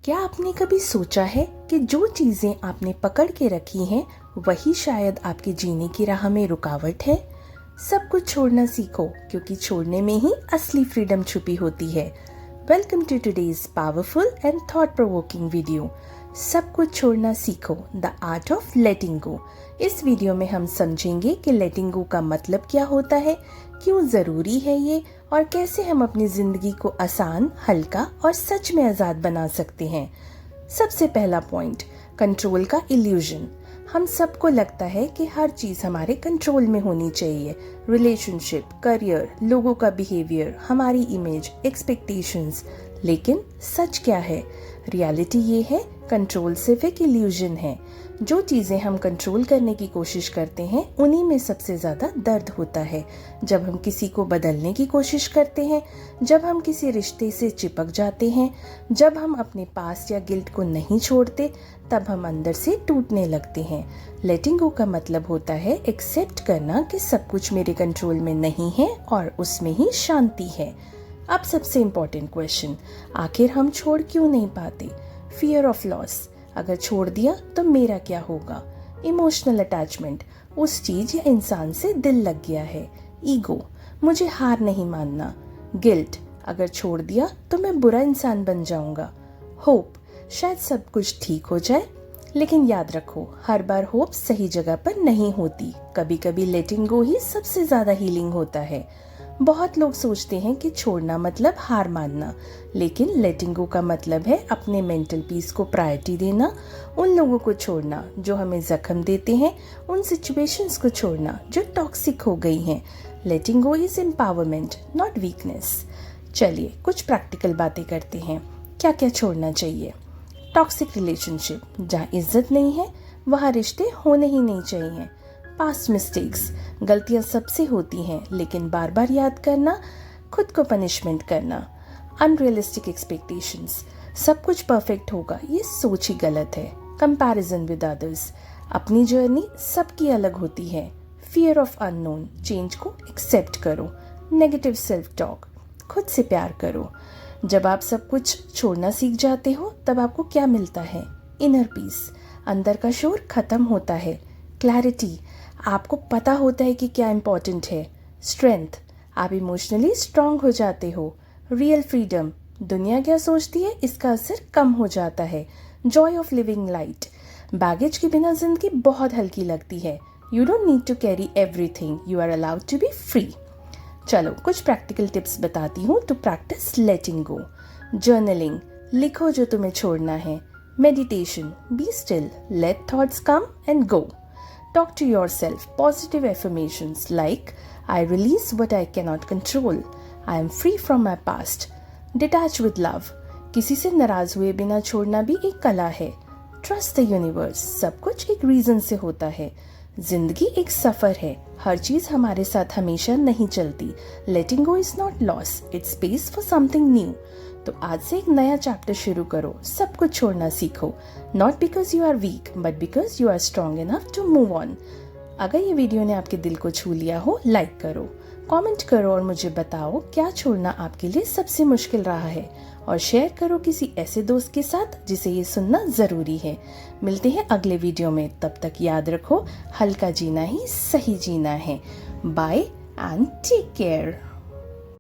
क्या आपने कभी सोचा है कि जो चीजें आपने पकड़ के रखी हैं वही शायद आपके जीने की राह में रुकावट है। सब कुछ छोड़ना सीखो, क्योंकि छोड़ने में ही असली फ्रीडम छुपी होती है। Welcome to today's powerful and thought provoking video. सब कुछ छोड़ना सीखो, the art of letting go. इस वीडियो में हम समझेंगे कि लेटिंग गो का मतलब क्या होता है, क्यों जरूरी है ये, और कैसे हम अपनी जिंदगी को आसान, हल्का और सच में आजाद बना सकते हैं। सबसे पहला पॉइंट, कंट्रोल का इल्यूजन। हम सबको लगता है कि हर चीज हमारे कंट्रोल में होनी चाहिए। रिलेशनशिप, करियर, लोगों का बिहेवियर, हमारी इमेज, एक्सपेक्टेशंस। लेकिन सच क्या है? रियलिटी ये है, कंट्रोल सिर्फ एक इल्यूजन है। जो चीजें हम कंट्रोल करने की कोशिश करते हैं उन्हीं में सबसे ज्यादा दर्द होता है। जब हम किसी को बदलने की कोशिश करते हैं, जब हम किसी रिश्ते से चिपक जाते हैं, जब हम अपने पास या गिल्ट को नहीं छोड़ते, तब हम अंदर से टूटने लगते हैं। लेटिंग गो का मतलब होता है एक्सेप्ट करना कि सब कुछ मेरे कंट्रोल में नहीं है और उसमें ही शांति है। अब सबसे इम्पोर्टेंट क्वेश्चन, आखिर हम छोड़ क्यों नहीं पाते? फियर ऑफ लॉस, अगर छोड़ दिया तो मेरा क्या होगा? इमोशनल अटैचमेंट, उस चीज या इंसान से दिल लग गया है। ईगो, मुझे हार नहीं मानना। गिल्ट, अगर छोड़ दिया तो मैं बुरा इंसान बन जाऊंगा। होप, शायद सब कुछ ठीक हो जाए। लेकिन याद रखो, हर बार होप सही जगह पर नहीं होती। कभी कभी लेटिंग गो ही सबसे ज्यादा हीलिंग होता है। बहुत लोग सोचते हैं कि छोड़ना मतलब हार मानना, लेकिन लेटिंग गो का मतलब है अपने मेंटल पीस को प्रायोरिटी देना, उन लोगों को छोड़ना जो हमें जख्म देते हैं, उन सिचुएशंस को छोड़ना जो टॉक्सिक हो गई हैं। लेटिंग गो इज एम्पावरमेंट, नॉट वीकनेस। चलिए कुछ प्रैक्टिकल बातें करते हैं। क्या क्या छोड़ना चाहिए? टॉक्सिक रिलेशनशिप, जहाँ इज्जत नहीं है वहाँ रिश्ते होने ही नहीं चाहिए। पास्ट मिस्टेक्स, गलतियां सबसे होती हैं, लेकिन बार बार याद करना खुद को पनिशमेंट करना। अनरियलिस्टिक एक्सपेक्टेशंस, सब कुछ परफेक्ट होगा, ये सोच ही गलत है। कंपैरिजन विद अदर्स, अपनी जर्नी सबकी अलग होती है। फियर ऑफ अननोन, चेंज को एक्सेप्ट करो। नेगेटिव सेल्फ टॉक, खुद से प्यार करो। जब आप सब कुछ छोड़ना सीख जाते हो तब आपको क्या मिलता है? इनर पीस, अंदर का शोर खत्म होता है। क्लैरिटी, आपको पता होता है कि क्या इम्पोर्टेंट है। स्ट्रेंथ, आप इमोशनली स्ट्रांग हो जाते हो। रियल फ्रीडम, दुनिया क्या सोचती है इसका असर कम हो जाता है। Joy of living light, baggage के बिना जिंदगी बहुत हल्की लगती है। You don't need to carry everything, you are allowed to be free. चलो कुछ प्रैक्टिकल टिप्स बताती हूँ to practice letting go. Journaling, लिखो जो तुम्हें छोड़ना है। Meditation, be still, let thoughts come and go. Talk to yourself, positive affirmations like, I release what I cannot control. I am free from my past. Detach with love. किसी से नाराज हुए बिना छोड़ना भी एक कला है। Trust the universe. सब कुछ एक रीजन से होता है। जिंदगी एक सफर है, हर चीज हमारे साथ हमेशा नहीं चलती। Letting go is not loss, it's space for something new. तो आज से एक नया चैप्टर शुरू करो, सब कुछ छोड़ना सीखो। Not because you are weak, but because you are strong enough to move on. अगर ये वीडियो ने आपके दिल को छू लिया हो, लाइक करो, कमेंट करो और मुझे बताओ क्या छोड़ना आपके लिए सबसे मुश्किल रहा है, और शेयर करो किसी ऐसे दोस्त के साथ जिसे ये सुनना जरूरी है। मिलते हैं अगले वीडियो में, तब तक याद रखो, हल्का जीना ही सही जीना है। Bye and take care.